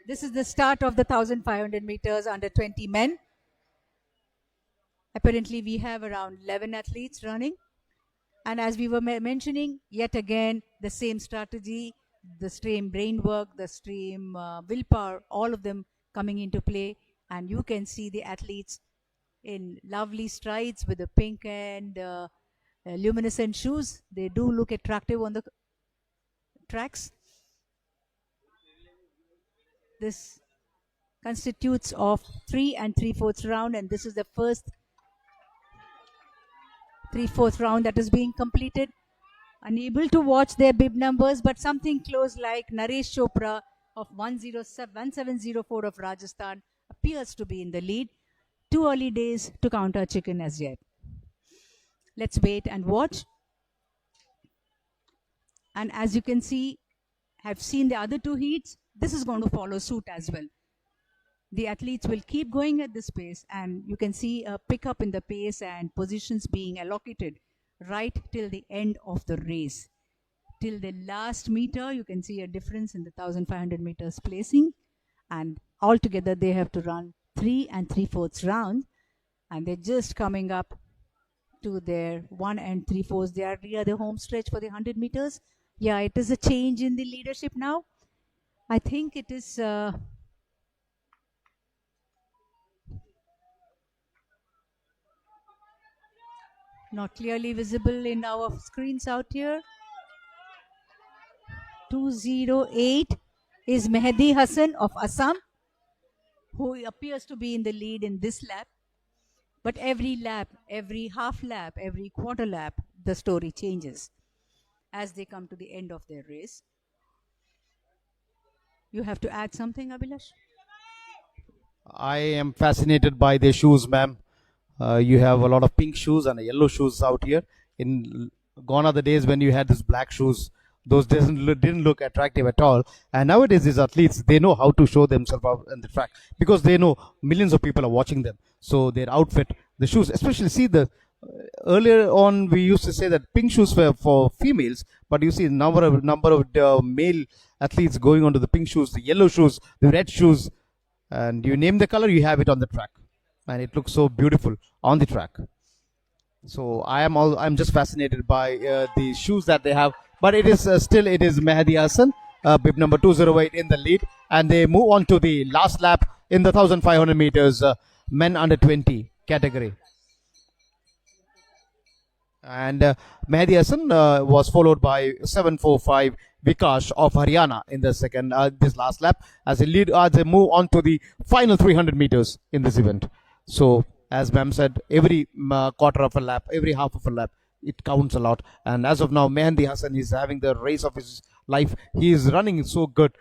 This is the start of the 1500 meters under 20 men. Apparently, we have around 11 athletes running. And as we were mentioning, yet again, the same strategy, the same brain work, the same willpower, all of them coming into play. And you can see the athletes in lovely strides with the pink and luminescent shoes. They do look attractive on the tracks. This constitutes of 3 and 3/4 round, and this is the first 3/4 round that is being completed. Unable to watch their bib numbers, but something close like Naresh Chopra of 1704 of Rajasthan appears to be in the lead. Too early days to count our chicken as yet. Let's wait and watch. And as you can see, have seen the other two heats. This is going to follow suit as well. The athletes will keep going at this pace, and you can see a pickup in the pace and positions being allocated right till the end of the race. Till the last meter, you can see a difference in the 1500 meters placing, and altogether they have to run 3 and 3/4 rounds, and they're just coming up to their 1 and 3/4. They are near the home stretch for the 100 meters. Yeah, it is a change in the leadership now. I think it is not clearly visible in our screens out here. 208 is Mehdi Hassan of Assam, who appears to be in the lead in this lap. But every lap, every half lap, every quarter lap, the story changes as they come to the end of their race. You have to add something, Abhilash? I am fascinated by their shoes, ma'am. You have a lot of pink shoes and yellow shoes out here. In gone are the days when you had these black shoes. Those didn't look attractive at all. And nowadays, these athletes, they know how to show themselves out in the track because they know millions of people are watching them. So their outfit, the shoes, especially see the earlier on we used to say that pink shoes were for females, but you see number of male athletes going onto the pink shoes, the yellow shoes, the red shoes, and you name the color, you have it on the track, and it looks so beautiful on the track. So I'm just fascinated by the shoes that they have, but it is still it is Mehdi Hassan, bib number 208 in the lead, and they move on to the last lap in the 1500 meters men under 20 category. And Mehdi Hassan was followed by 745 Vikash of Haryana in the second this last lap as they move on to the final 300 meters in this event. So as ma'am said, every quarter of a lap, every half of a lap, it counts a lot. And as of now, Mehdi Hassan is having the race of his life. He is running so good,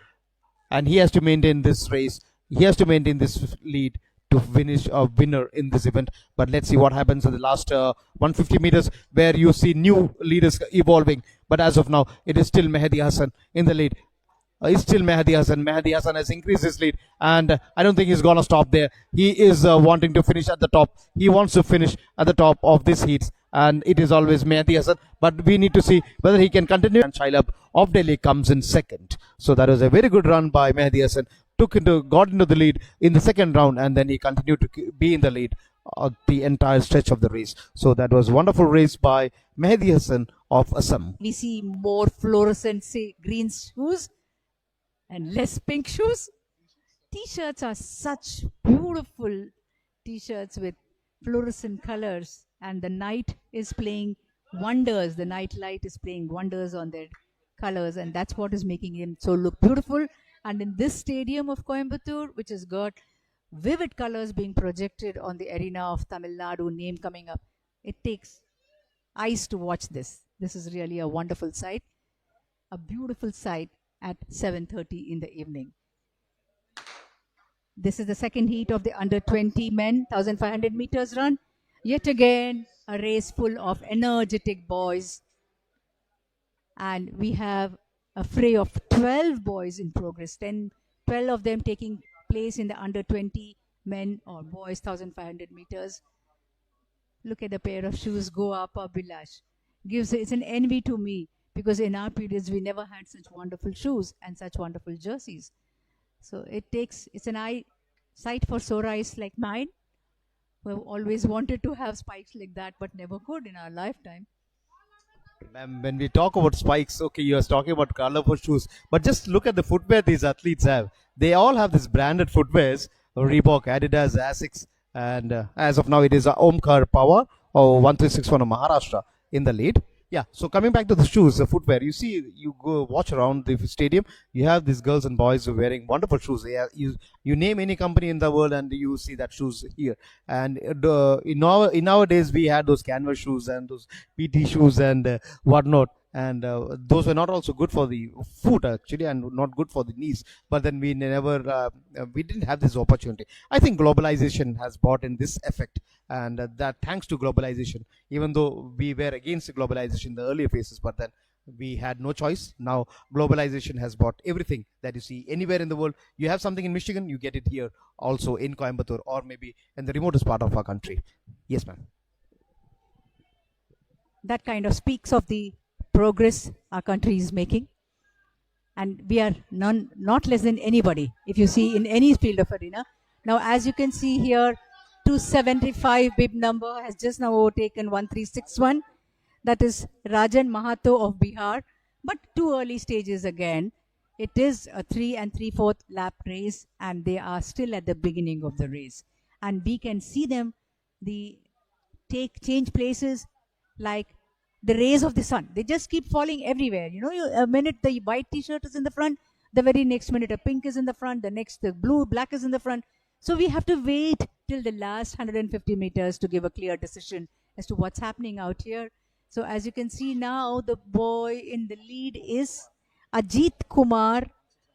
and he has to maintain this race. He has to maintain this lead to finish a winner in this event. But let's see what happens in the last 150 meters, where you see new leaders evolving. But as of now, it is still Mehdi Hassan in the lead. It's still Mehdi Hassan. Mehdi Hassan has increased his lead, and I don't think he's going to stop there. He is wanting to finish at the top. He wants to finish at the top of this heats, and it is always Mehdi Hassan. But we need to see whether he can continue. And Shailab of Delhi comes in second. So that was a very good run by Mehdi Hassan. Got into the lead in the second round, and then he continued to be in the lead the entire stretch of the race. So that was a wonderful race by Mehdi Hassan of Assam. We see more fluorescent, say, green shoes and less pink shoes. T-shirts are such beautiful T-shirts with fluorescent colors, and the night is playing wonders. The night light is playing wonders on their colors, and that's what is making him so look beautiful. And in this stadium of Coimbatore, which has got vivid colors being projected on the arena of Tamil Nadu name coming up, it takes eyes to watch this. This is really a wonderful sight, a beautiful sight at 7:30 in the evening. This is the second heat of the under 20 men 1500 meters run. Yet again, a race full of energetic boys. And we have a fray of 12 boys in progress, 12 of them taking place in the under 20 men or boys 1500 meters. Look at the pair of shoes go up, Abhilash. It's an envy to me because in our periods we never had such wonderful shoes and such wonderful jerseys. So it's an eye sight for sore eyes like mine, who have always wanted to have spikes like that but never could in our lifetime. When we talk about spikes, okay, you're talking about colorful shoes, but just look at the footwear these athletes have. They all have this branded footwears: Reebok, Adidas, Asics, and as of now, it is Omkar Power or 1361 of Maharashtra in the lead. Yeah. So coming back to the shoes, the footwear, you see, you go watch around the stadium. You have these girls and boys wearing wonderful shoes. You name any company in the world, and you see that shoes here. And in nowadays, we had those canvas shoes and those PT shoes and whatnot. And those were not also good for the foot actually, and not good for the knees. But then we didn't have this opportunity. I think globalization has brought in this effect, and that thanks to globalization, even though we were against globalization in the earlier phases, but then we had no choice. Now globalization has brought everything that you see anywhere in the world. You have something in Michigan, you get it here also in Coimbatore, or maybe in the remotest part of our country. Yes, ma'am. That kind of speaks of the progress our country is making. And we are not less than anybody, if you see, in any field of arena. Now, as you can see here, 275 bib number has just now overtaken 1361. That is Rajan Mahato of Bihar. But two early stages again. It is a 3 and 3/4 lap race, and they are still at the beginning of the race. And we can see them, the change places like the rays of the sun. They just keep falling everywhere. A minute the white t-shirt is in the front, the very next minute a pink is in the front, the next the blue, black is in the front. So we have to wait till the last 150 meters to give a clear decision as to what's happening out here. So as you can see now, the boy in the lead is Ajit Kumar,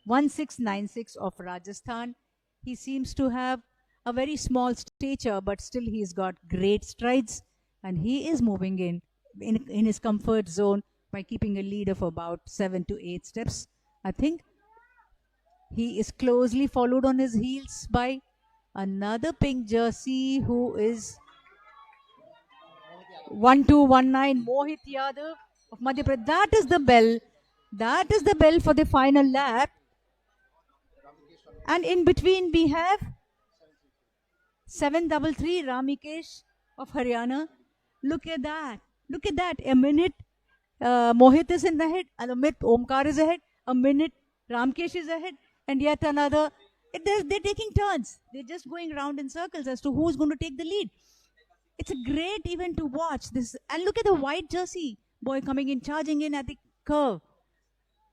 1696 of Rajasthan. He seems to have a very small stature, but still he's got great strides, and he is moving in his comfort zone by keeping a lead of about 7 to 8 steps. I think he is closely followed on his heels by another pink jersey who is 1219 Mohit Yadav of Madhya Pradesh. That is the bell. That is the bell for the final lap. And in between we have 733 Ramikesh of Haryana. Look at that. Look at that. A minute Mohit is in the head, and a minute Omkar is ahead, a minute Ramkesh is ahead, and yet another. They're taking turns. They're just going round in circles as to who's going to take the lead. It's a great event to watch this. And look at the white jersey boy coming in, charging in at the curve.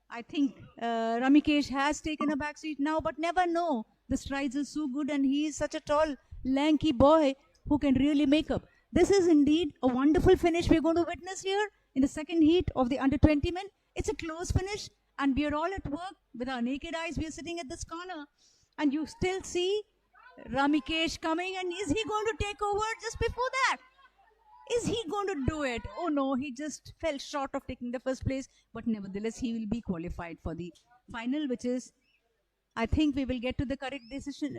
I think Ramikesh has taken a back seat now, but never know. The strides are so good, and he is such a tall, lanky boy who can really make up. This is indeed a wonderful finish we're going to witness here in the second heat of the under 20 men. It's a close finish, and we are all at work with our naked eyes. We are sitting at this corner, and you still see Ramikesh coming, and is he going to take over just before that? Is he going to do it? Oh no, he just fell short of taking the first place, but nevertheless, he will be qualified for the final, which is, I think we will get to the correct decision,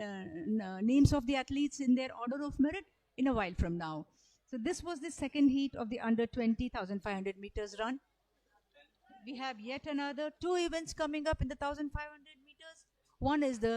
names of the athletes in their order of merit in a while from now. So this was the second heat of the under 20,500 meters run. We have yet another two events coming up in the 1,500 meters. One is the